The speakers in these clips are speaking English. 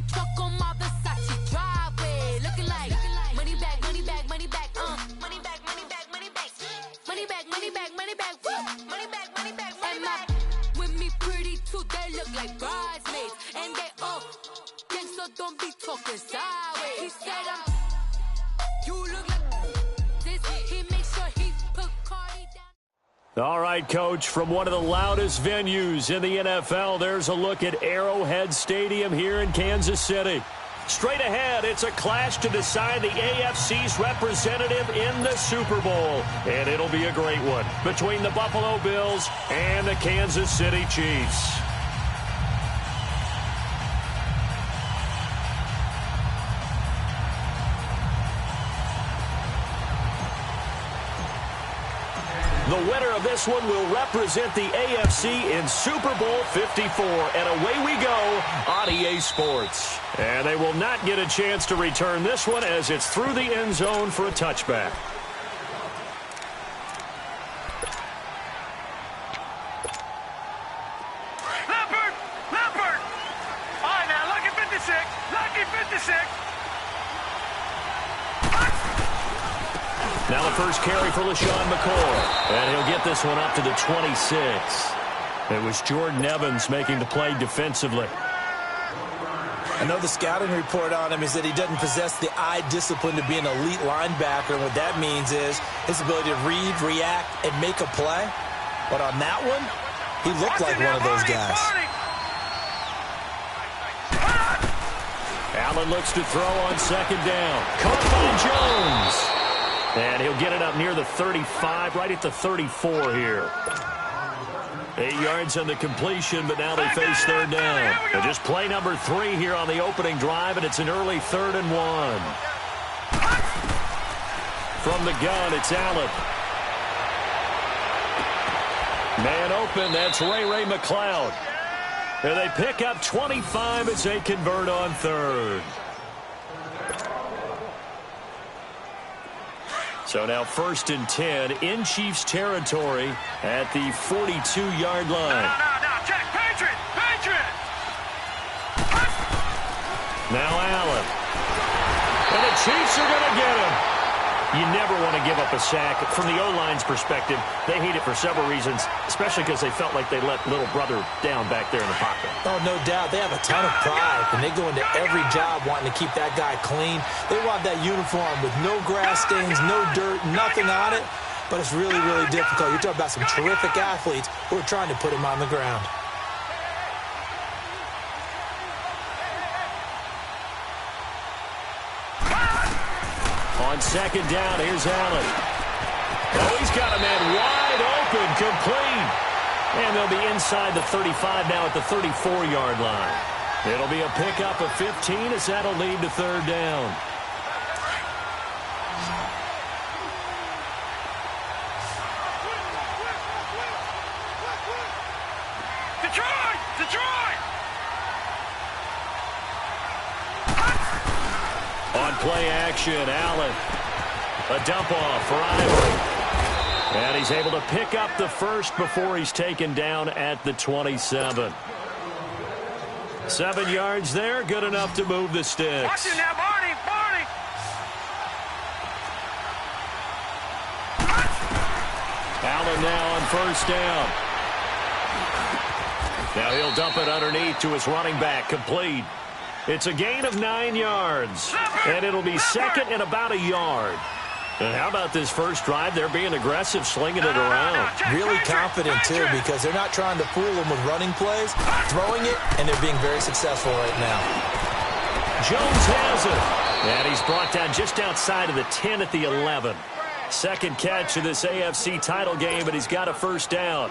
money truck on my Versace driveway. Looking like money back, money back, money back, money back, money back, money back, money back, money back, money back, money back, money back, money back. With me pretty too, they look like bridesmaids, and they all gang, so don't be talking sideways. He said you look like this. He makes sure he put Cardi down. All right, Coach, from one of the loudest venues in the NFL, there's a look at Arrowhead Stadium here in Kansas City. Straight ahead, it's a clash to decide the AFC's representative in the Super Bowl. And it'll be a great one between the Buffalo Bills and the Kansas City Chiefs. The winner of this one will represent the AFC in Super Bowl 54. And away we go on EA Sports. And they will not get a chance to return this one as it's through the end zone for a touchback. Leopard! All right, now, lucky 56. Now the first carry for LaShawn McCoy. And he'll get this one up to the 26. It was Jordan Evans making the play defensively. I know the scouting report on him is that he doesn't possess the eye discipline to be an elite linebacker. And what that means is his ability to read, react, and make a play. But on that one, he looked like one of those guys. Allen looks to throw on second down. Caught by Jones. And he'll get it up near the 35, right at the 34 here. 8 yards on the completion, but now they face third down. And just play number 3 here on the opening drive, and it's an early 3rd and 1. From the gun, it's Allen. Man open, that's Ray McLeod. And they pick up 25 as they convert on 3rd. So now 1st and 10 in Chiefs territory at the 42-yard line. No, check, Patriot! Now Allen. And the Chiefs are going to get him. You never want to give up a sack. From the O-line's perspective, they hate it for several reasons, especially because they felt like they let little brother down back there in the pocket. Oh, no doubt. They have a ton of pride, and they go into every job wanting to keep that guy clean. They want that uniform with no grass stains, no dirt, nothing on it. But it's really, really difficult. You're talking about some terrific athletes who are trying to put him on the ground. On second down, here's Allen. Oh, he's got a man wide open, complete. And they'll be inside the 35 now at the 34-yard line. It'll be a pickup of 15 as that'll lead to third down. Detroit! On play action, Allen. A dump off for Ivory. And he's able to pick up the first before he's taken down at the 27. 7 yards there, good enough to move the sticks. Watch it now, Barney! Allen now on first down. Now he'll dump it underneath to his running back, complete. It's a gain of 9 yards, and it'll be second and about a yard. And how about this first drive? They're being aggressive, slinging it around. Really confident, too, because they're not trying to fool them with running plays, throwing it, and they're being very successful right now. Jones has it, and he's brought down just outside of the 10 at the 11. Second catch of this AFC title game, and he's got a first down.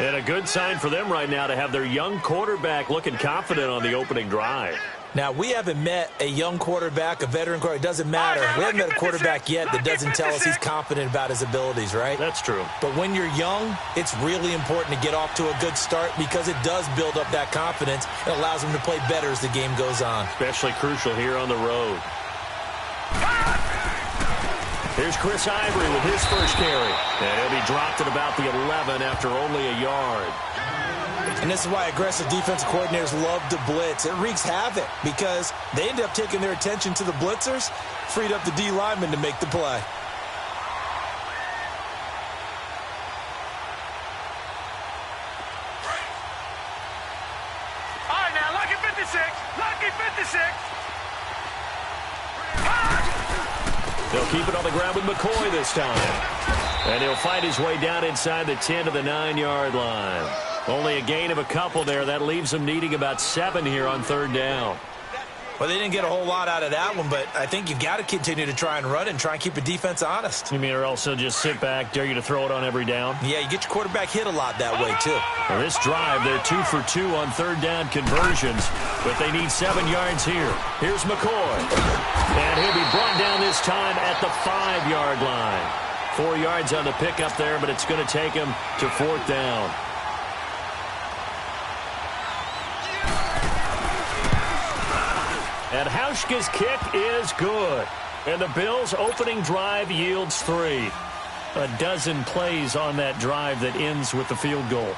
And a good sign for them right now to have their young quarterback looking confident on the opening drive. Now, we haven't met a young quarterback, a veteran quarterback. It doesn't matter. We haven't met a quarterback yet that doesn't tell us he's confident about his abilities, right? That's true. But when you're young, it's really important to get off to a good start because it does build up that confidence. It allows him to play better as the game goes on. Especially crucial here on the road. Here's Chris Ivory with his first carry. And he'll be dropped at about the 11 after only a yard. And this is why aggressive defensive coordinators love to blitz. It wreaks havoc because they end up taking their attention to the blitzers, freed up the D lineman to make the play. All right, now, lucky 56. Lucky 56. They'll keep it on the ground with McCoy this time. And he'll fight his way down inside the 10 to the 9-yard line. Only a gain of a couple there. That leaves them needing about 7 here on third down. Well, they didn't get a whole lot out of that one, but I think you've got to continue to try and run and try and keep the defense honest. You mean or also just sit back, dare you to throw it on every down? Yeah, you get your quarterback hit a lot that way, too. Well, this drive, they're 2 for 2 on third down conversions, but they need 7 yards here. Here's McCoy. And he'll be brought down this time at the 5-yard line. 4 yards on the pickup there, but it's going to take him to fourth down. And Hauschka's kick is good. And the Bills' opening drive yields 3. A dozen plays on that drive that ends with the field goal.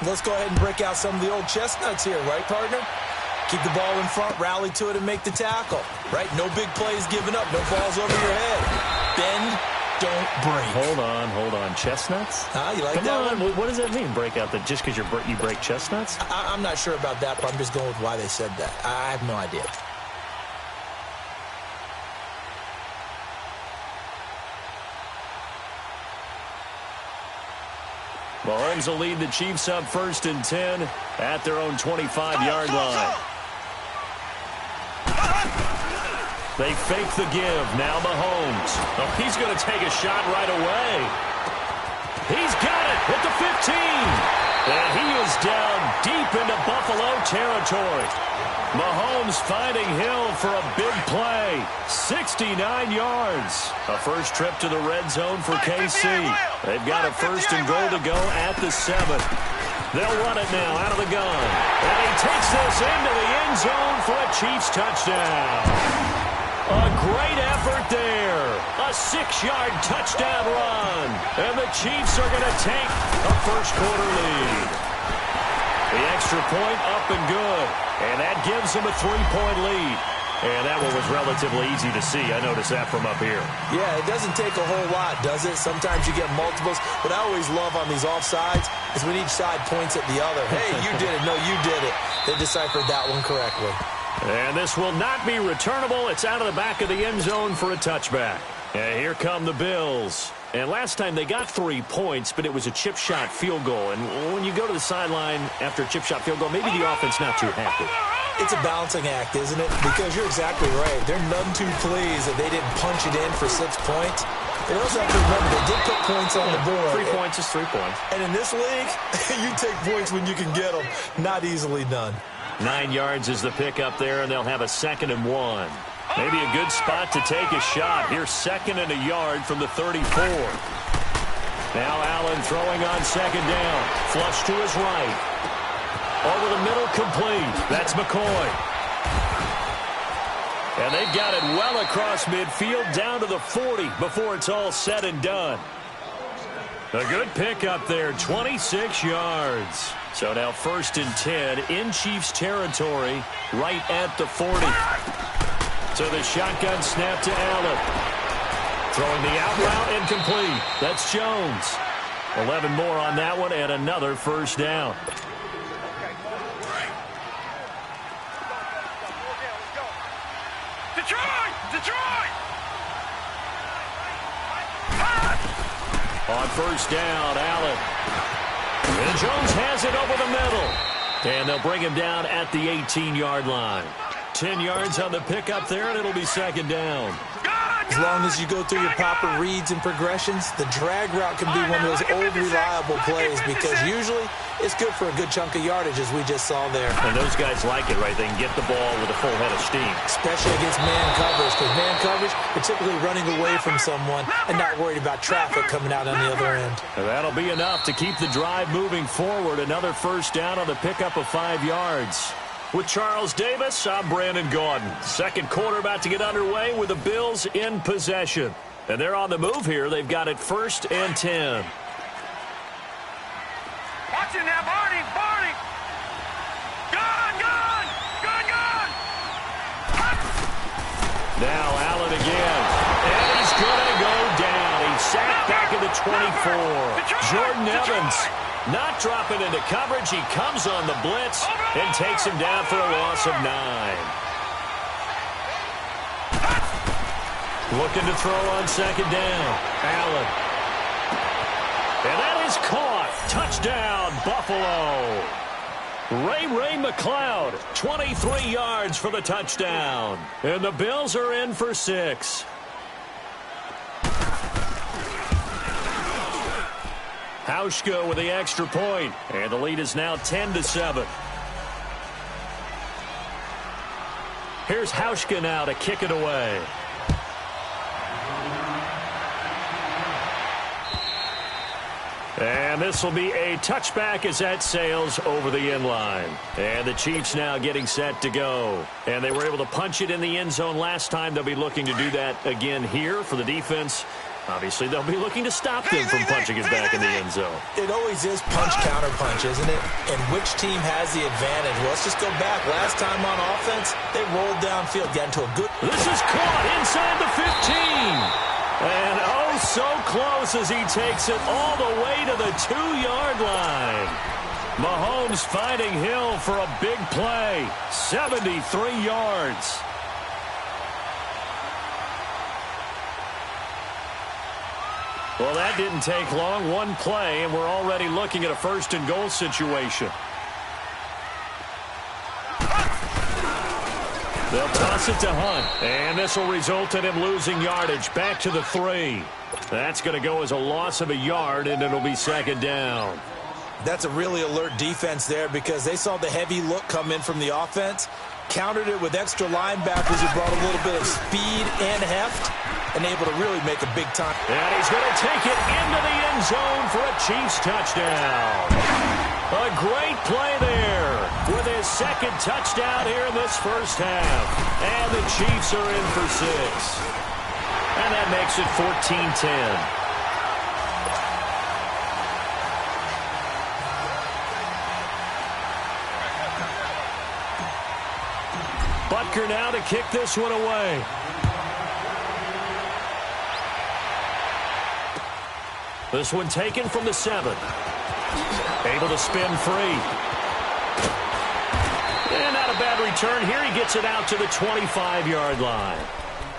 Let's go ahead and break out some of the old chestnuts here, right, partner? Keep the ball in front, rally to it, and make the tackle, right? No big plays given up, no balls over your head. Bend, don't break. Hold on. Chestnuts? You like Come that on. one? What does that mean, break out? That just because you break chestnuts? I'm not sure about that, but I'm just going with why they said that. I have no idea. Mahomes will lead the Chiefs up 1st and 10 at their own 25-yard line. They fake the give. Now Mahomes. Oh, he's going to take a shot right away. He's got it at the 15. And he is down deep into Buffalo territory. Mahomes finding Hill for a big play. 69 yards. A first trip to the red zone for KC. They've got a 1st and goal to go at the 7. They'll run it now out of the gun. And he takes this into the end zone for a Chiefs touchdown. A great effort there. A 6-yard touchdown run. And the Chiefs are going to take a first-quarter lead. The extra point up and good. And that gives them a 3-point lead. And that one was relatively easy to see. I noticed that from up here. Yeah, it doesn't take a whole lot, does it? Sometimes you get multiples. What I always love on these offsides is when each side points at the other. Hey, you did it. No, you did it. They deciphered that one correctly. And this will not be returnable. It's out of the back of the end zone for a touchback. And here come the Bills. And last time they got 3 points, but it was a chip shot field goal. And when you go to the sideline after a chip shot field goal, maybe the offense not too happy. It's a balancing act, isn't it? Because you're exactly right. They're none too pleased that they didn't punch it in for 6 points. They also have to remember they did put points on the board. 3 points is 3 points. And in this league, you take points when you can get them. Not easily done. 9 yards is the pickup there, and they'll have a 2nd and 1. Maybe a good spot to take a shot. Here's 2nd and a yard from the 34. Now Allen throwing on 2nd down. Flush to his right. Over the middle, complete. That's McCoy. And they've got it well across midfield down to the 40 before it's all said and done. A good pickup there, 26 yards. So now 1st and 10 in Chiefs territory right at the 40. So the shotgun snap to Allen. Throwing the out route incomplete. That's Jones. 11 more on that one and another 1st down. Detroit! On 1st down, Allen. And Jones has it over the middle. And they'll bring him down at the 18-yard line. 10 yards on the pickup there, and it'll be 2nd down. As long as you go through your proper reads and progressions, the drag route can be one of those old reliable plays because usually it's good for a good chunk of yardage, as we just saw there. And those guys like it, right? They can get the ball with a full head of steam. Especially against man coverage, because man coverage, you're typically running away from someone and not worried about traffic coming out on the other end. And that'll be enough to keep the drive moving forward. Another 1st down on the pickup of 5 yards. With Charles Davis, I'm Brandon Gaudin. 2nd quarter about to get underway with the Bills in possession. And they're on the move here. They've got it 1st and 10. Watch it now, Barney. Gone. Now Allen again. And he's going to go down. He's sacked back at the 24. Jordan Evans not dropping into coverage. He comes on the blitz and takes him down for a loss of 9. Looking to throw on 2nd down. Allen. And that is caught. Touchdown, Buffalo. Ray McLeod, 23 yards for the touchdown. And the Bills are in for 6. Hauschka with the extra point. And the lead is now 10-7. Here's Hauschka now to kick it away. And this will be a touchback as that sails over the end line. And the Chiefs now getting set to go. And they were able to punch it in the end zone last time. They'll be looking to do that again here for the defense. Obviously, they'll be looking to stop them from punching it back in the end zone. It always is punch-counter-punch, isn't it? And which team has the advantage? Well, let's just go back. Last time on offense, they rolled downfield, got into a good... This is caught inside the 15. And oh, so close as he takes it all the way to the 2-yard line. Mahomes finding Hill for a big play. 73 yards. Well, that didn't take long. One play, and we're already looking at a 1st and goal situation. They'll toss it to Hunt, and this will result in him losing yardage back to the 3. That's going to go as a loss of a yard, and it'll be 2nd down. That's a really alert defense there because they saw the heavy look come in from the offense, countered it with extra linebackers who brought a little bit of speed and heft, and able to really make a big time. And he's going to take it into the end zone for a Chiefs touchdown. A great play there with his 2nd touchdown here in this first half. And the Chiefs are in for 6. And that makes it 14-10. Butker now to kick this one away. This one taken from the 7. Able to spin free. And not a bad return here. He gets it out to the 25-yard line.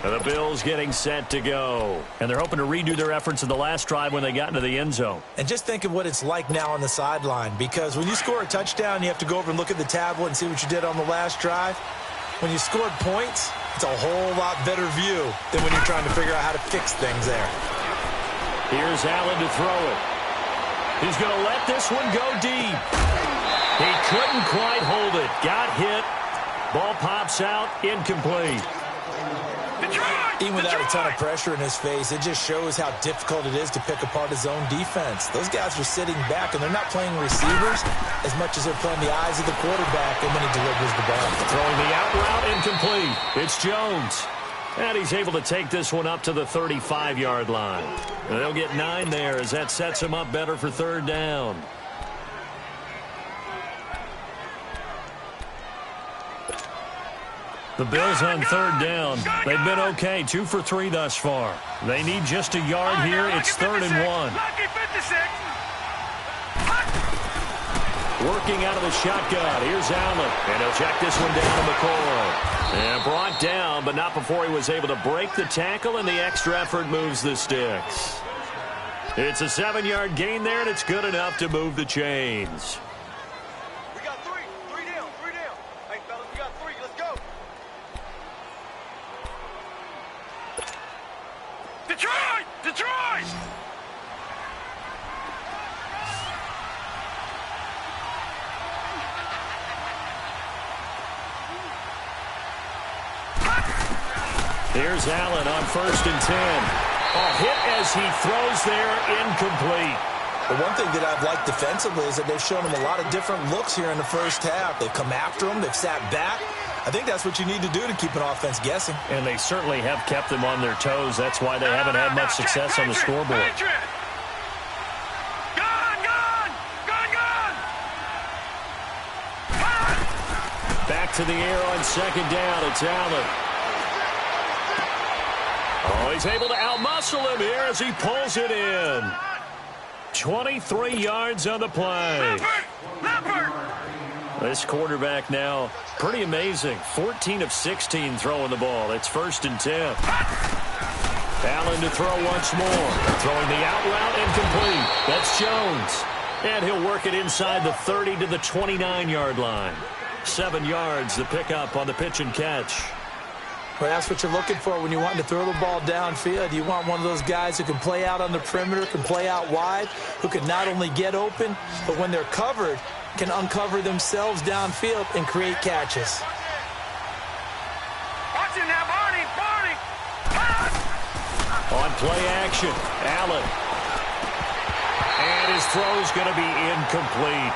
And the Bills getting set to go. And they're hoping to redo their efforts in the last drive when they got into the end zone. And just think of what it's like now on the sideline, because when you score a touchdown, you have to go over and look at the tablet and see what you did on the last drive. When you scored points, it's a whole lot better view than when you're trying to figure out how to fix things there. Here's Allen to throw it. He's going to let this one go deep. He couldn't quite hold it. Got hit. Ball pops out. Incomplete. Even without a ton of pressure in his face, it just shows how difficult it is to pick apart his own defense. Those guys are sitting back, and they're not playing receivers as much as they're playing the eyes of the quarterback, and when he delivers the ball. Throwing the out route, incomplete. It's Jones. And he's able to take this one up to the 35-yard line. And they'll get 9 there as that sets him up better for 3rd down. The Bills on 3rd down. They've been okay, 2 for 3 thus far. They need just a yard here. It's 3rd and 1. Working out of the shotgun. Here's Allen. And he'll check this one down to McCoy. And brought down, but not before he was able to break the tackle, and the extra effort moves the sticks. It's a 7-yard gain there, and it's good enough to move the chains. We got 3 down. Hey, fellas, we got 3. Let's go. Detroit! Here's Allen on 1st and 10. A hit as he throws there, incomplete. The one thing that I've liked defensively is that they've shown him a lot of different looks here in the first half. They've come after him. They've sat back. I think that's what you need to do to keep an offense guessing. And they certainly have kept them on their toes. That's why they haven't had much success on the scoreboard. Back to the air on second down. It's Allen. Oh, he's able to outmuscle him here as he pulls it in. 23 yards on the play. This quarterback now, pretty amazing. 14 of 16 throwing the ball. It's 1st and 10. Allen to throw once more. Throwing the out route incomplete. That's Jones. And he'll work it inside the 30 to the 29-yard line. 7 yards the pickup on the pitch and catch. Well, that's what you're looking for when you want to throw the ball downfield. You want one of those guys who can play out on the perimeter, can play out wide, who can not only get open, but when they're covered, can uncover themselves downfield and create catches. Watch it now, Barney! On play action, Allen. And his throw's going to be incomplete.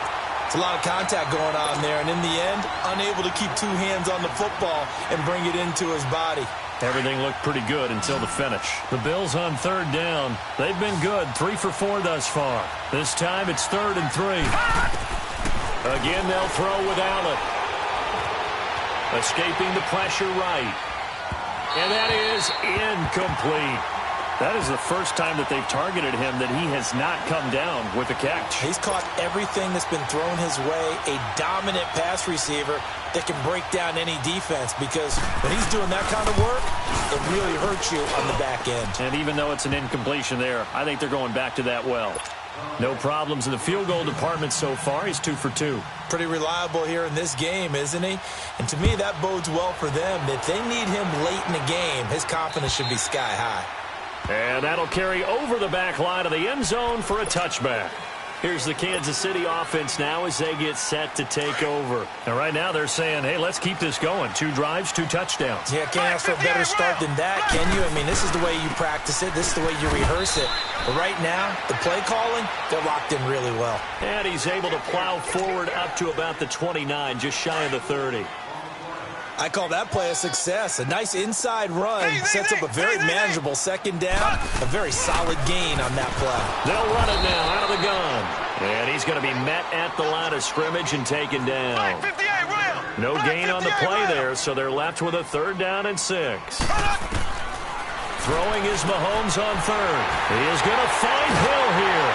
It's a lot of contact going on there, and in the end, unable to keep 2 hands on the football and bring it into his body. Everything looked pretty good until the finish. The Bills on 3rd down. They've been good, 3 for 4 thus far. This time it's 3rd and 3. Again, they'll throw with Allen. Escaping the pressure right. And that is incomplete. That is the first time that they've targeted him that he has not come down with a catch. He's caught everything that's been thrown his way. A dominant pass receiver that can break down any defense, because when he's doing that kind of work, it really hurts you on the back end. And even though it's an incompletion there, I think they're going back to that well. No problems in the field goal department so far. He's 2 for 2. Pretty reliable here in this game, isn't he? And to me, that bodes well for them. If they need him late in the game, his confidence should be sky high. And that'll carry over the back line of the end zone for a touchback. Here's the Kansas City offense now as they get set to take over. And right now they're saying, hey, let's keep this going. 2 drives, 2 touchdowns. Yeah, can't ask for a better start than that, can you? I mean, this is the way you practice it. This is the way you rehearse it. But right now, the play calling, they're locked in really well. And he's able to plow forward up to about the 29, just shy of the 30. I call that play a success. A nice inside run sets up a very manageable 2nd down. A very solid gain on that play. They'll run it now out of the gun. And he's going to be met at the line of scrimmage and taken down. No gain on the play there, so they're left with a 3rd down and 6. Throwing is Mahomes on 3rd. He is going to find Hill here.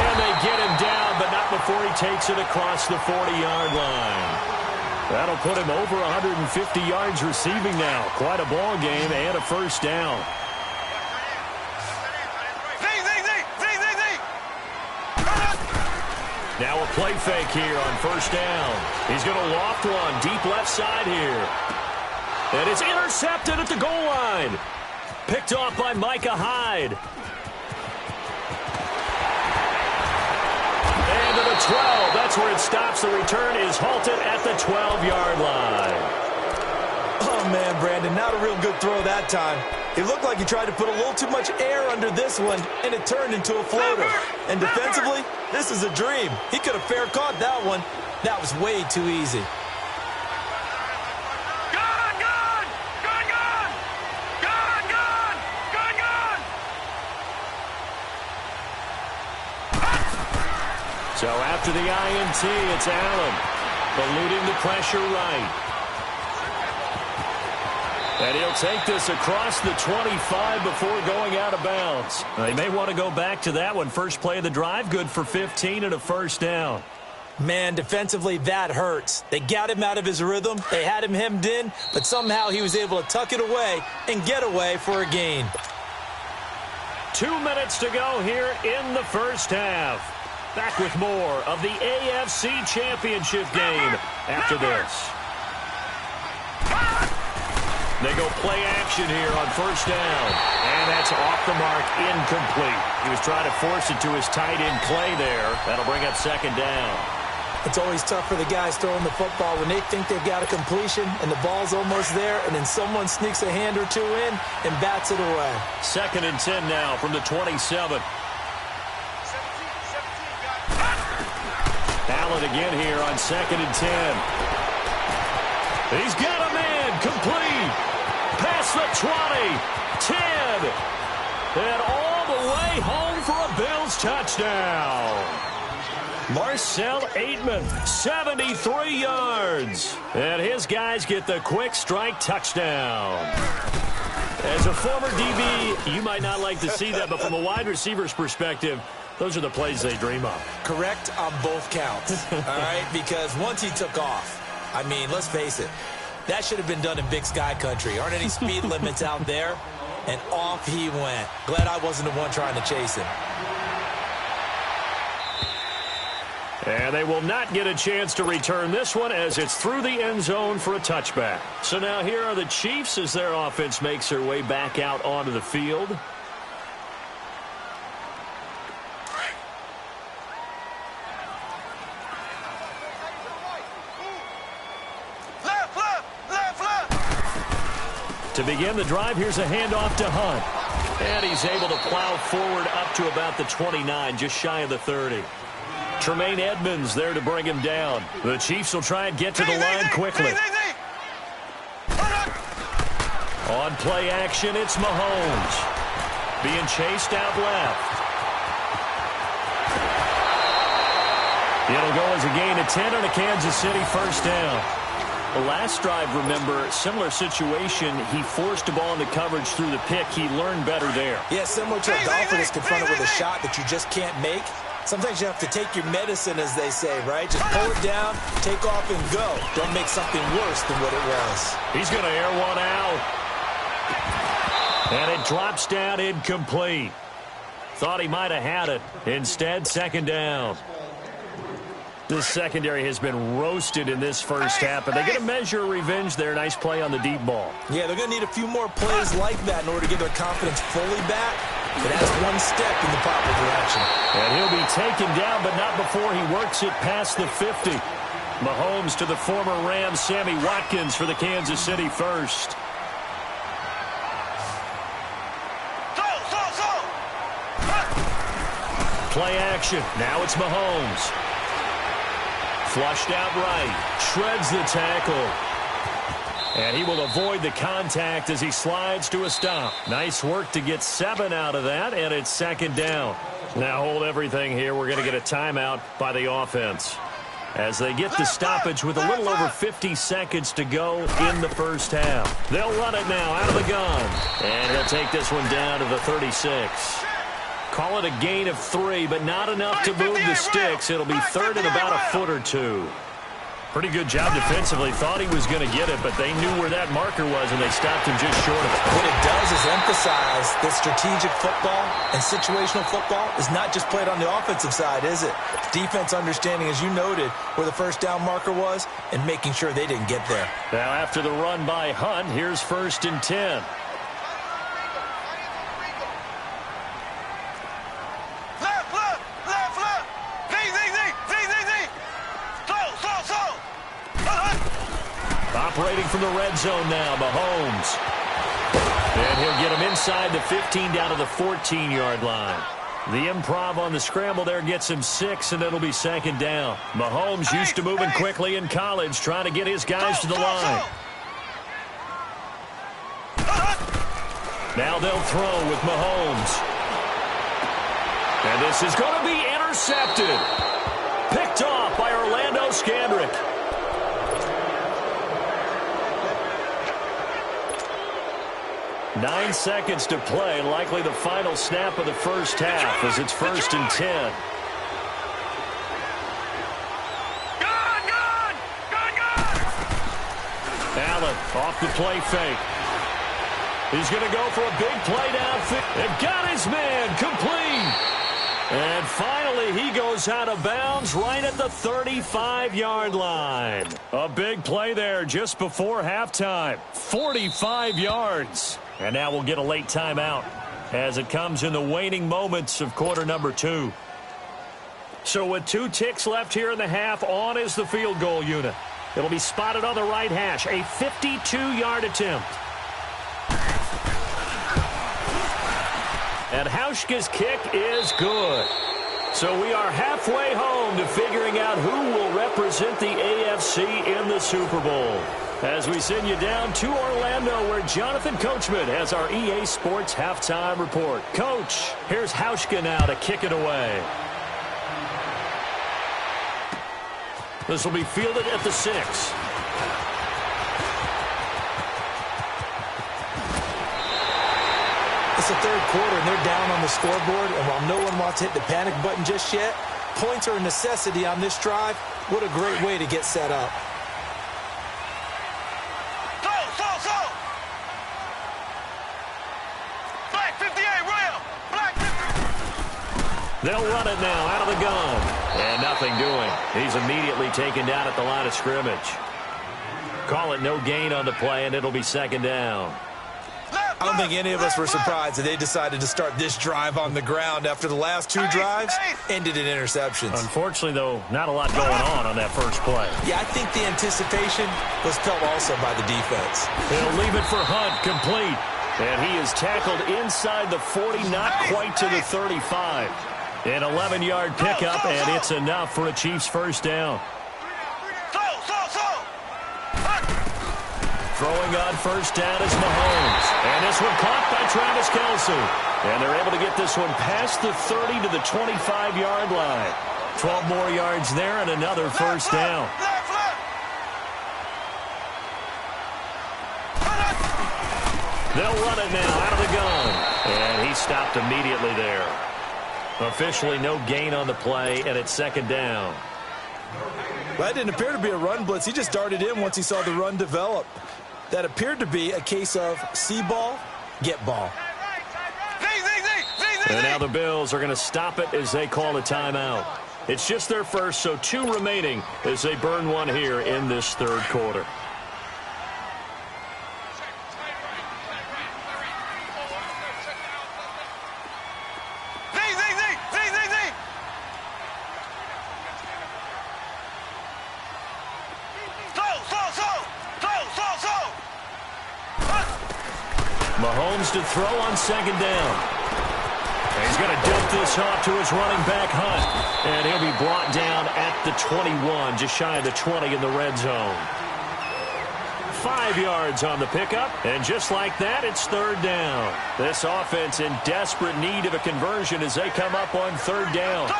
And they get him down, but not before he takes it across the 40-yard line. That'll put him over 150 yards receiving now. Quite a ball game and a 1st down. Now a play fake here on 1st down. He's going to loft one deep left side here. And it's intercepted at the goal line. Picked off by Micah Hyde. And to the 12. That's where it stops. The return is halted at the 12-yard line. Oh, man, Brandon, not a real good throw that time. It looked like he tried to put a little too much air under this one, and it turned into a floater. And defensively, this is a dream. He could have fair caught that one. That was way too easy. So after the INT, it's Allen, eluding the pressure right. And he'll take this across the 25 before going out of bounds. They may want to go back to that one. First play of the drive, good for 15 and a 1st down. Man, defensively, that hurts. They got him out of his rhythm. They had him hemmed in, but somehow he was able to tuck it away and get away for a gain. 2 minutes to go here in the 1st half. Back with more of the AFC Championship game after this. They go play action here on 1st down. And that's off the mark, incomplete. He was trying to force it to his tight end Clay there. That'll bring up 2nd down. It's always tough for the guys throwing the football when they think they've got a completion and the ball's almost there, and then someone sneaks a hand or 2 in and bats it away. 2nd and 10 now from the 27. Allen again here on 2nd and 10. He's got a man, complete. Past the 20, 10, and all the way home for a Bills touchdown. Marcel Aitman, 73 yards. And his guys get the quick strike touchdown. As a former DB, you might not like to see that, but from a wide receiver's perspective, those are the plays they dream of. Correct on both counts, all right? Because once he took off, I mean, let's face it, that should have been done in Big Sky Country. Aren't any speed limits out there? And off he went. Glad I wasn't the one trying to chase him. And they will not get a chance to return this one as it's through the end zone for a touchback. So now here are the Chiefs as their offense makes their way back out onto the field. To begin the drive, here's a handoff to Hunt. And he's able to plow forward up to about the 29, just shy of the 30. Tremaine Edmonds there to bring him down. The Chiefs will try and get to the line quickly. On play action, it's Mahomes. Being chased out left. It'll go as a gain of 10 on a Kansas City first down. The last drive, remember, similar situation. He forced a ball into coverage through the pick. He learned better there. Yeah, similar to a golfer that's confronted with a shot that you just can't make. Sometimes you have to take your medicine, as they say, right? Just pull it down, take off, and go. Don't make something worse than what it was. He's going to air one out. And it drops down incomplete. Thought he might have had it. Instead, second down. This secondary has been roasted in this first half, and they're going to measure revenge there. Nice play on the deep ball. Yeah, they're going to need a few more plays like that in order to get their confidence fully back. But that's one step in the proper direction. And he'll be taken down, but not before he works it past the 50. Mahomes to the former Rams, Sammy Watkins for the Kansas City first. Play action. Now it's Mahomes. Flushed out right. Shreds the tackle. And he will avoid the contact as he slides to a stop. Nice work to get 7 out of that, and it's second down. Now hold everything here. We're going to get a timeout by the offense as they get the stoppage with a little over 50 seconds to go in the first half. They'll run it now out of the gun. And he'll take this one down to the 36. Call it a gain of 3, but not enough to move the sticks. It'll be third and about a foot or two. Pretty good job defensively. Thought he was going to get it, but they knew where that marker was, and they stopped him just short of it. What it does is emphasize that strategic football and situational football is not just played on the offensive side, is it? Defense understanding, as you noted, where the first down marker was and making sure they didn't get there. Now after the run by Hunt, here's 1st and 10. Operating from the red zone now, Mahomes. And he'll get him inside the 15 down to the 14-yard line. The improv on the scramble there gets him 6, and it'll be second down. Mahomes used to moving quickly in college, trying to get his guys to the line. Now they'll throw with Mahomes. And this is going to be intercepted. Picked off by Orlando Scandrick. Nine seconds to play, likely the final snap of the first half as it's 1st and 10. Allen off the play fake. He's going to go for a big play downfield. And got his man complete. And finally, he goes out of bounds right at the 35-yard line. A big play there just before halftime. 45 yards. And now we'll get a late timeout as it comes in the waning moments of quarter number 2. So with 2 ticks left here in the half, on is the field goal unit. It'll be spotted on the right hash. A 52-yard attempt. And Hauschka's kick is good. So we are halfway home to figuring out who will represent the AFC in the Super Bowl. As we send you down to Orlando, where Jonathan Coachman has our EA Sports halftime report. Coach, here's Hauschka now to kick it away. This will be fielded at the 6. It's the third quarter, and they're down on the scoreboard. And while no one wants to hit the panic button just yet, points are a necessity on this drive. What a great way to get set up. Black 58, Ram! Black 58! They'll run it now out of the gun. And nothing doing. He's immediately taken down at the line of scrimmage. Call it no gain on the play, and it'll be second down. I don't think any of us were surprised that they decided to start this drive on the ground after the last two drives ended in interceptions. Unfortunately, though, not a lot going on that first play. Yeah, I think the anticipation was felt also by the defense. He'll leave it for Hunt, complete. And he is tackled inside the 40, not quite to the 35. An 11-yard pickup, and it's enough for a Chiefs first down. Throwing on first down is Mahomes. And this one caught by Travis Kelce. And they're able to get this one past the 30 to the 25-yard line. 12 more yards there and another first down. They'll run it now out of the gun. And he stopped immediately there. Officially no gain on the play, and it's second down. Well, that didn't appear to be a run blitz. He just darted in once he saw the run develop. That appeared to be a case of see ball, get ball. And now the Bills are going to stop it as they call a timeout. It's just their first, so 2 remaining as they burn one here in this third quarter. Mahomes to throw on second down. And he's going to dump this off to his running back, Hunt. And he'll be brought down at the 21, just shy of the 20 in the red zone. 5 yards on the pickup, and just like that, it's third down. This offense in desperate need of a conversion as they come up on third down.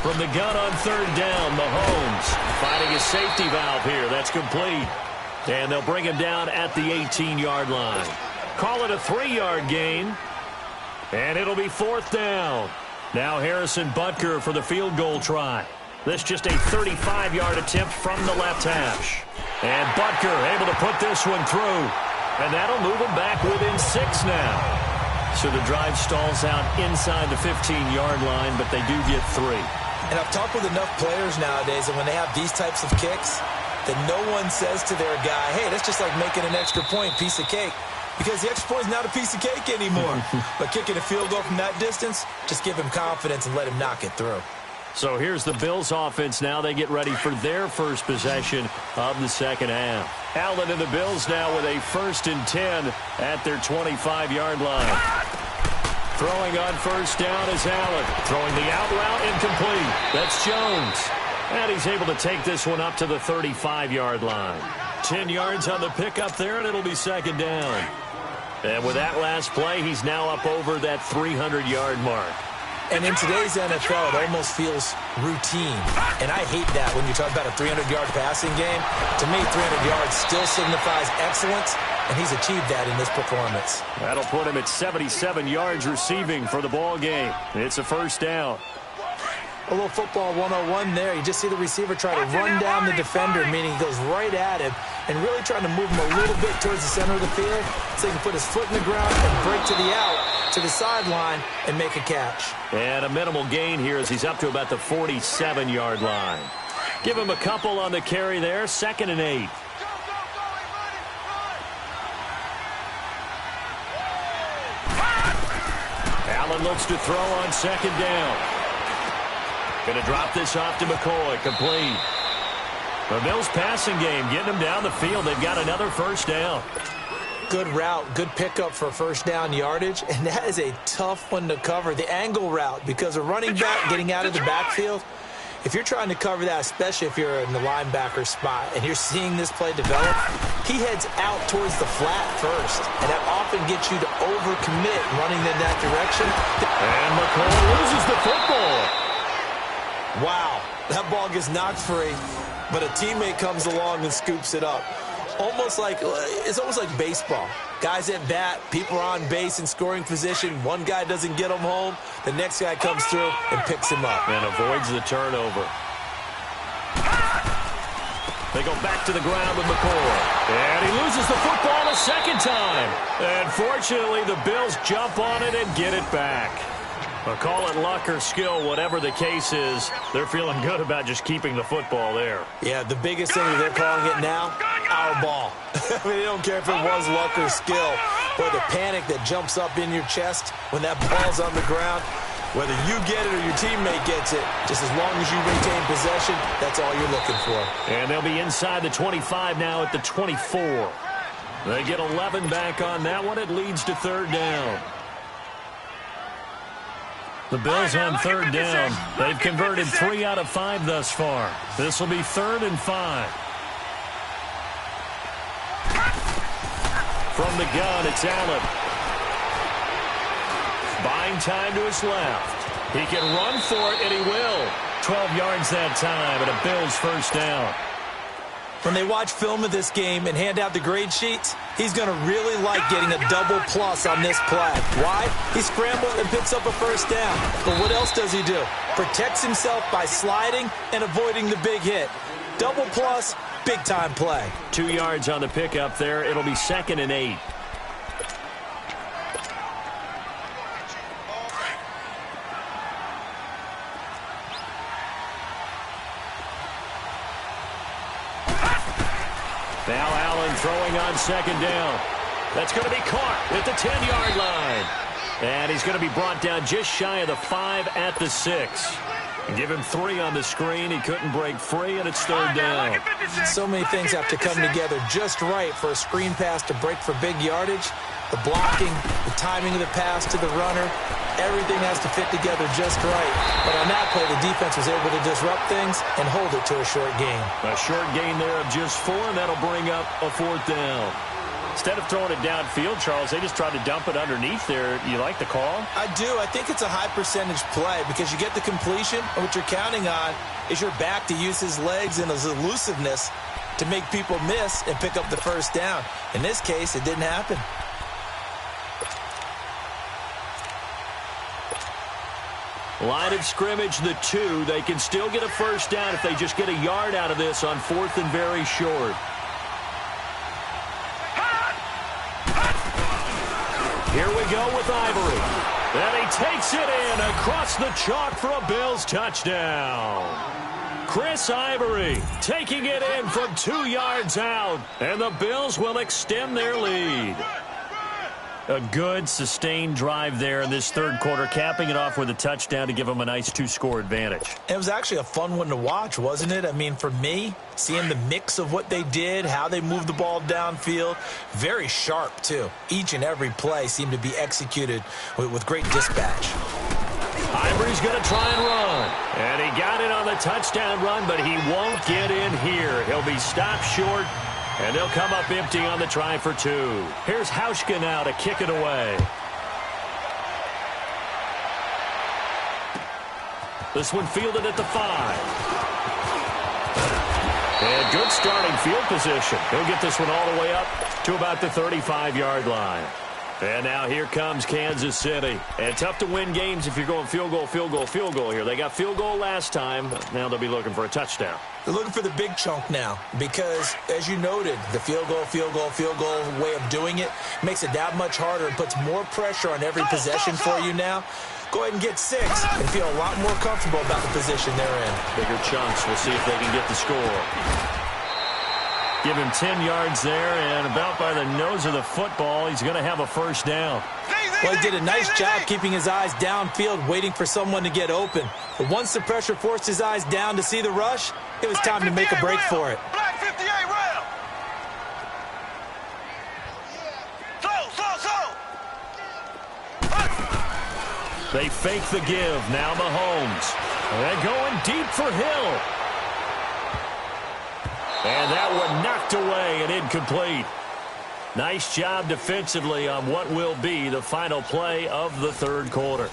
From the gun on third down, Mahomes finding a safety valve here. That's complete. And they'll bring him down at the 18-yard line. Call it a 3-yard gain. And it'll be fourth down. Now Harrison Butker for the field goal try. This just a 35-yard attempt from the left hash. And Butker able to put this one through. And that'll move him back within 6 now. So the drive stalls out inside the 15-yard line, but they do get 3. And I've talked with enough players nowadays, and when they have these types of kicks, that no one says to their guy, hey, that's just like making an extra point, piece of cake. Because the extra point is not a piece of cake anymore. But kicking a field goal from that distance, just give him confidence and let him knock it through. So here's the Bills offense now. They get ready for their first possession of the second half. Allen and the Bills now with a 1st and 10 at their 25-yard line. Throwing on first down is Allen. Throwing the out route incomplete. That's Jones. And he's able to take this one up to the 35-yard line. 10 yards on the pickup there, and it'll be second down. And with that last play, he's now up over that 300-yard mark. And in today's NFL, it almost feels routine. And I hate that when you talk about a 300-yard passing game. To me, 300 yards still signifies excellence, and he's achieved that in this performance. That'll put him at 77 yards receiving for the ball game. It's a first down. A little football 101 there. You just see the receiver try to run down the defender, meaning he goes right at him and really trying to move him a little bit towards the center of the field so he can put his foot in the ground and break to the out, to the sideline, and make a catch. And a minimal gain here as he's up to about the 47-yard line. Give him a couple on the carry there. 2nd and 8. Allen looks to throw on second down. Going to drop this off to McCoy. Complete. The Bills passing game getting them down the field. They've got another first down. good route, good pickup for first down yardage, and that is a tough one to cover, the angle route, because a running back getting out of the backfield, if you're trying to cover that, especially if you're in the linebacker spot and you're seeing this play develop, he heads out towards the flat first, and that often gets you to overcommit running in that direction. And McCoy loses the football. Wow, that ball gets knocked free, but a teammate comes along and scoops it up. It's almost like baseball. Guys at bat, people are on base in scoring position. One guy doesn't get him home. The next guy comes through and picks him up. And avoids the turnover. They go back to the ground with McCoy. And he loses the football a second time. And fortunately, the Bills jump on it and get it back. Well, call it luck or skill, whatever the case is, they're feeling good about just keeping the football there. Yeah, the biggest thing that they're calling it now, our ball. I mean, they don't care if it was luck or skill. Or the panic that jumps up in your chest when that ball's on the ground. Whether you get it or your teammate gets it, just as long as you retain possession, that's all you're looking for. And they'll be inside the 25 now at the 24. They get 11 back on that one. It leads to third down. The Bills on third down. They've converted 3 out of 5 thus far. This will be 3rd and 5. From the gun, it's Allen. Buying time to his left. He can run for it, and he will. 12 yards that time, and a Bills first down. When they watch film of this game and hand out the grade sheets, he's going to really like getting a double plus on this play. Why? He scrambles and picks up a first down. But what else does he do? Protects himself by sliding and avoiding the big hit. Double plus, big-time play. 2 yards on the pickup there. It'll be 2nd and 8. Now Allen throwing on 2nd down. That's going to be caught at the 10-yard line. And he's going to be brought down just shy of the 5 at the 6. Give him 3 on the screen. He couldn't break free, and it's third down. So many things have to come together just right for a screen pass to break for big yardage. The blocking, the timing of the pass to the runner, everything has to fit together just right. But on that play, the defense was able to disrupt things and hold it to a short gain. A short gain there of just 4, and that'll bring up a 4th down. Instead of throwing it downfield, Charles, they just tried to dump it underneath there. You like the call? I do. I think it's a high-percentage play because you get the completion, and what you're counting on is your back to use his legs and his elusiveness to make people miss and pick up the first down. In this case, it didn't happen. Line of scrimmage, the 2. They can still get a first down if they just get a yard out of this on 4th and very short. Here we go with Ivory. And he takes it in across the chalk for a Bills touchdown. Chris Ivory taking it in from 2 yards out. And the Bills will extend their lead. A good, sustained drive there in this third quarter, capping it off with a touchdown to give them a nice 2-score advantage. It was actually a fun one to watch, wasn't it? I mean, for me, seeing the mix of what they did, how they moved the ball downfield, very sharp, too. Each and every play seemed to be executed with great dispatch. Ivory's going to try and run. And he got it on the touchdown run, but he won't get in here. He'll be stopped short. And they'll come up empty on the try for 2. Here's Hauschka now to kick it away. This one fielded at the 5. And good starting field position. He'll get this one all the way up to about the 35-yard line. And now here comes Kansas City. And tough to win games if you're going field goal, field goal, field goal here. They got field goal last time. Now they'll be looking for a touchdown. They're looking for the big chunk now because, as you noted, the field goal way of doing it makes it that much harder and puts more pressure on every possession for you now. Go ahead and get 6 and feel a lot more comfortable about the position they're in. Bigger chunks. We'll see if they can get the score. Give him 10 yards there, and about by the nose of the football, he's going to have a first down. Well, he did a nice job keeping his eyes downfield, waiting for someone to get open. But once the pressure forced his eyes down to see the rush, it was time to make a break for it. Black 58 round. They fake the give. Now Mahomes. And going deep for Hill. And that one knocked away and incomplete. Nice job defensively on what will be the final play of the third quarter.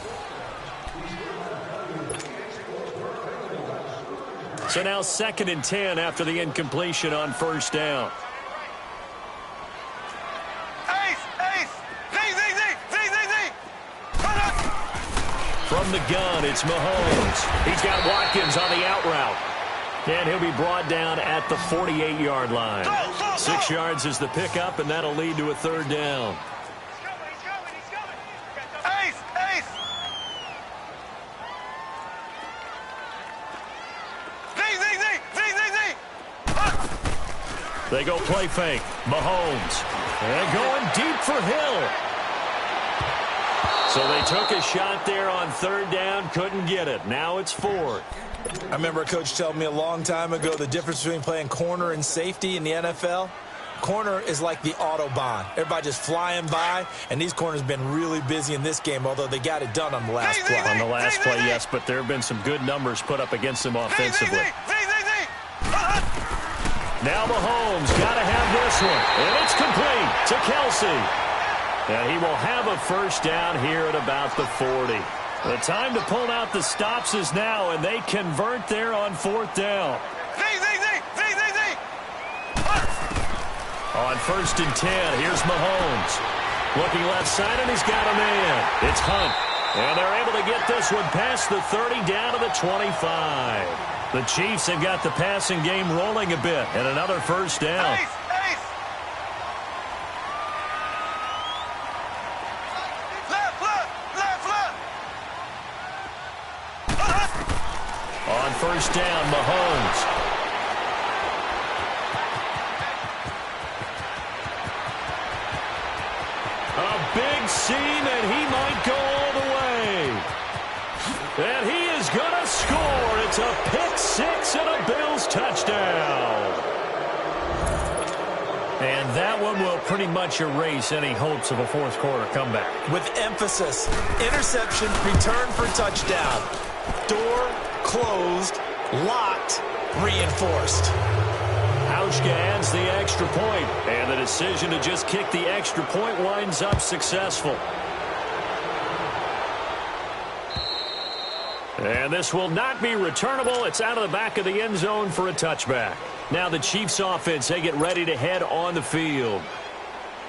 So now 2nd and 10 after the incompletion on first down. From the gun, it's Mahomes. He's got Watkins on the out route. And he'll be brought down at the 48-yard line. 6 yards is the pickup, and that'll lead to a third down. They go play fake. Mahomes. And going deep for Hill. So they took a shot there on 3rd down, couldn't get it. Now it's 4th. I remember a coach telling me a long time ago the difference between playing corner and safety in the NFL. Corner is like the Autobahn. Everybody just flying by, and these corners have been really busy in this game, although they got it done on the last play. On the last play, yes, but there have been some good numbers put up against them offensively. Now Mahomes got to have this one, and it's complete to Kelsey. And he will have a first down here at about the 40. The time to pull out the stops is now, and they convert there on 4th down. On 1st and 10, here's Mahomes. Looking left side, and he's got a man. It's Hunt. And they're able to get this one past the 30 down to the 25. The Chiefs have got the passing game rolling a bit, and another first down. On first down, Mahomes. A big seam, and he might go all the way. And he is going to score. It's a pick six and a Bills touchdown. And that one will pretty much erase any hopes of a fourth quarter comeback. With emphasis, interception, return for touchdown. Door closed, locked, reinforced. Hauschka adds the extra point, and the decision to just kick the extra point winds up successful. And this will not be returnable. It's out of the back of the end zone for a touchback. Now the Chiefs offense, they get ready to head on the field.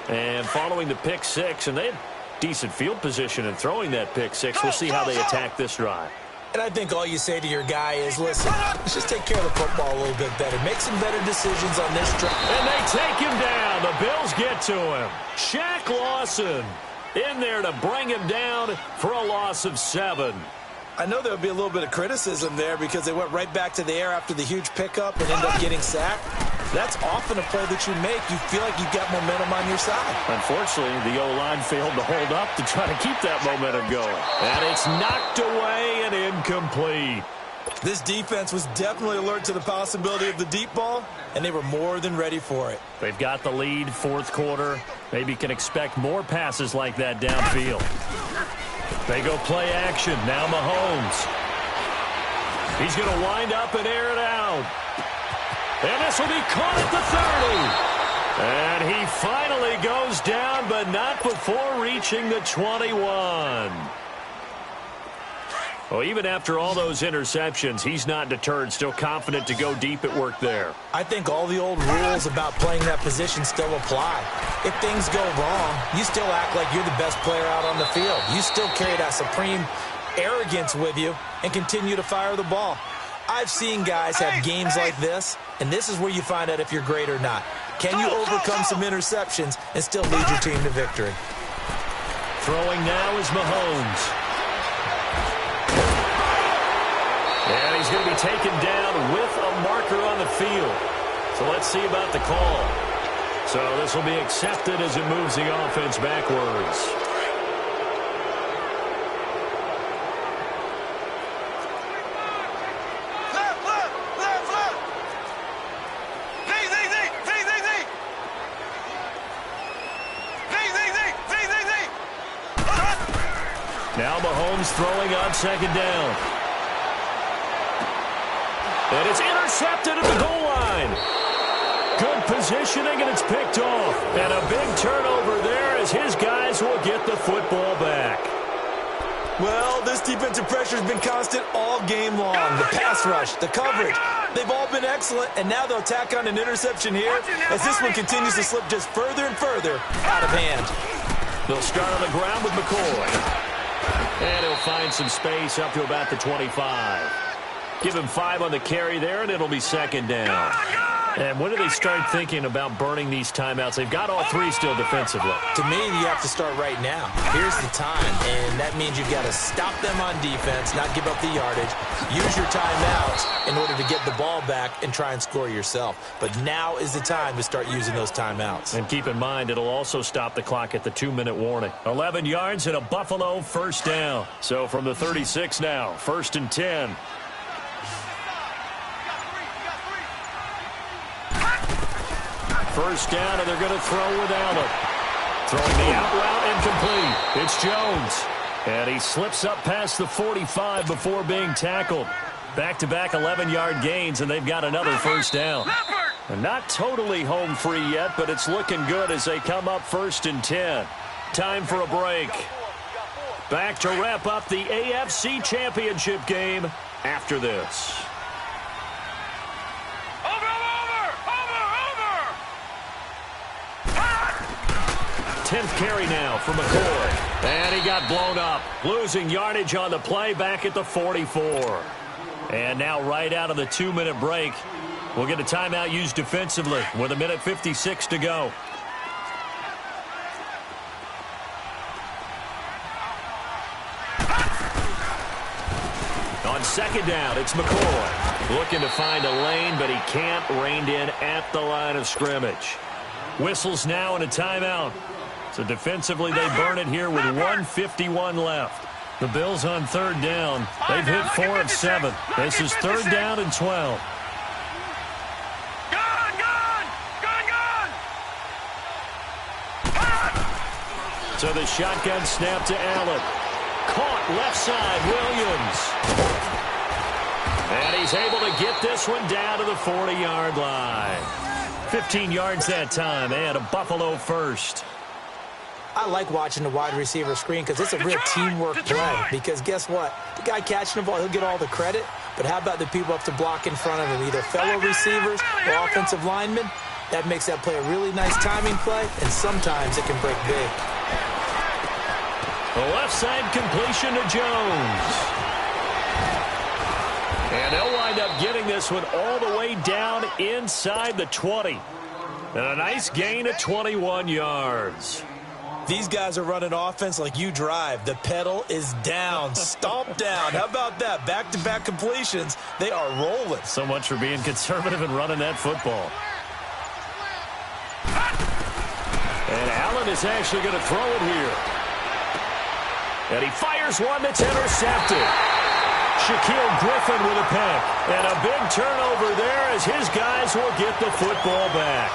And following the pick six, and they had decent field position in throwing that pick six. We'll see how they attack this drive. And I think all you say to your guy is, listen, let's just take care of the football a little bit better. Make some better decisions on this drive. And they take him down. The Bills get to him. Shaq Lawson in there to bring him down for a loss of 7. I know there would be a little bit of criticism there because they went right back to the air after the huge pickup and ended up getting sacked. That's often a play that you make. You feel like you've got momentum on your side. Unfortunately, the O-line failed to hold up to try to keep that momentum going. And it's knocked away and incomplete. This defense was definitely alert to the possibility of the deep ball, and they were more than ready for it. They've got the lead, fourth quarter. Maybe can expect more passes like that downfield. They go play action. Now Mahomes. He's going to wind up and air it out. And this will be caught at the 30. And he finally goes down, but not before reaching the 21. Well, even after all those interceptions, he's not deterred, still confident to go deep at work there. I think all the old rules about playing that position still apply. If things go wrong, you still act like you're the best player out on the field. You still carry that supreme arrogance with you and continue to fire the ball. I've seen guys have games like this, and this is where you find out if you're great or not. Can you overcome some interceptions and still lead your team to victory? Throwing now is Mahomes. And he's going to be taken down with a marker on the field. So let's see about the call. So this will be accepted as it moves the offense backwards. Now Mahomes throwing on second down. And it's intercepted at the goal line. Good positioning, and it's picked off. And a big turnover there as his guys will get the football back. Well, this defensive pressure has been constant all game long. The pass rush, the coverage, they've all been excellent, and now they'll tack on an interception here as this one continues to slip just further and further out of hand. They'll start on the ground with McCoy. And he'll find some space up to about the 25. Give him 5 on the carry there, and it'll be second down. And when do they start thinking about burning these timeouts? They've got all 3 still defensively. To me, you have to start right now. Here's the time, and that means you've got to stop them on defense, not give up the yardage, use your timeouts in order to get the ball back and try and score yourself. But now is the time to start using those timeouts. And keep in mind, it'll also stop the clock at the 2-minute warning. 11 yards and a Buffalo first down. So from the 36 now, 1st and 10. First down, and they're going to throw with Allen. Throwing the out route incomplete. It's Jones. And he slips up past the 45 before being tackled. Back-to-back 11-yard gains, and they've got another first down. And not totally home free yet, but it's looking good as they come up 1st and 10. Time for a break. Back to wrap up the AFC Championship game after this. 10th carry now for McCoy. And he got blown up. Losing yardage on the play back at the 44. And now right out of the 2-minute break, we'll get a timeout used defensively with 1:56 to go. On second down, it's McCoy. Looking to find a lane, but he can't. Reined in at the line of scrimmage. Whistles now and a timeout. So defensively, they burn it here with 1:51 left. The Bills on 3rd down. They've hit 4 of 7. This is 3rd down and 12. So the shotgun snap to Allen. Caught left side, Williams. And he's able to get this one down to the 40-yard line. 15 yards that time, and a Buffalo first. I like watching the wide receiver screen because it's a real teamwork play. Because guess what? The guy catching the ball, he'll get all the credit. But how about the people up to block in front of him, either fellow receivers or offensive linemen? That makes that play a really nice timing play, and sometimes it can break big. The left side completion to Jones. And they'll wind up getting this one all the way down inside the 20. And a nice gain of 21 yards. These guys are running offense like you drive. The pedal is down, stomp down. How about that? Back-to-back completions. They are rolling. So much for being conservative and running that football. And Allen is actually going to throw it here. And he fires one that's intercepted. Shaquille Griffin with a pick. And a big turnover there as his guys will get the football back.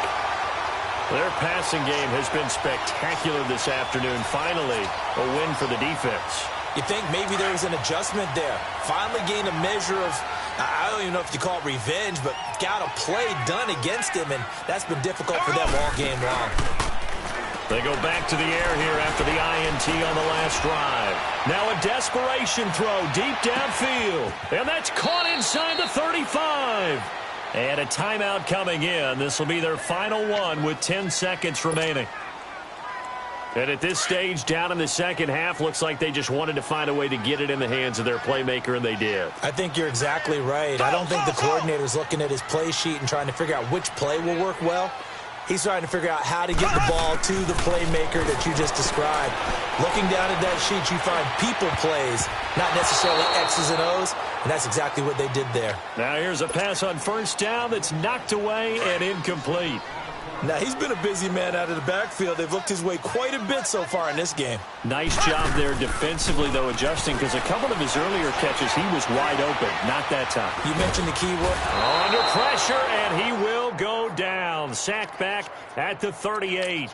Their passing game has been spectacular this afternoon. Finally, a win for the defense. You think maybe there was an adjustment there. Finally gained a measure of, I don't even know if you call it revenge, but got a play done against him, and that's been difficult for them all game long. They go back to the air here after the INT on the last drive. Now a desperation throw deep downfield. And that's caught inside the 35. And a timeout coming in. This will be their final one with 10 seconds remaining. And at this stage, down in the second half, looks like they just wanted to find a way to get it in the hands of their playmaker, and they did. I think you're exactly right. I don't think the coordinator's looking at his play sheet and trying to figure out which play will work well. He's trying to figure out how to get the ball to the playmaker that you just described. Looking down at that sheet, you find people plays, not necessarily X's and O's, and that's exactly what they did there. Now here's a pass on first down that's knocked away and incomplete. Now, he's been a busy man out of the backfield. They've looked his way quite a bit so far in this game. Nice job there defensively, though, adjusting, because a couple of his earlier catches, he was wide open. Not that time. You mentioned the key word. Under pressure, and he will go down. Sacked back at the 38.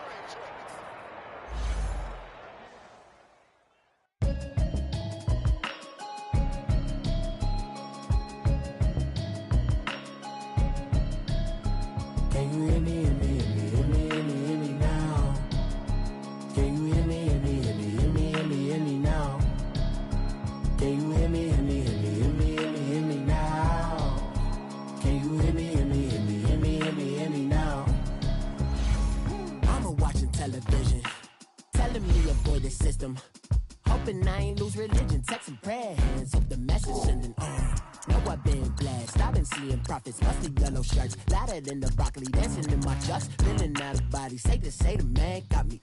avoid the system. Hoping I ain't lose religion, texting prayers. Hope the message sending on. Know I've been blessed. I've been seeing prophets, busted yellow shirts, louder than the broccoli, dancing in my chucks, feeling out of body. Say the man got me.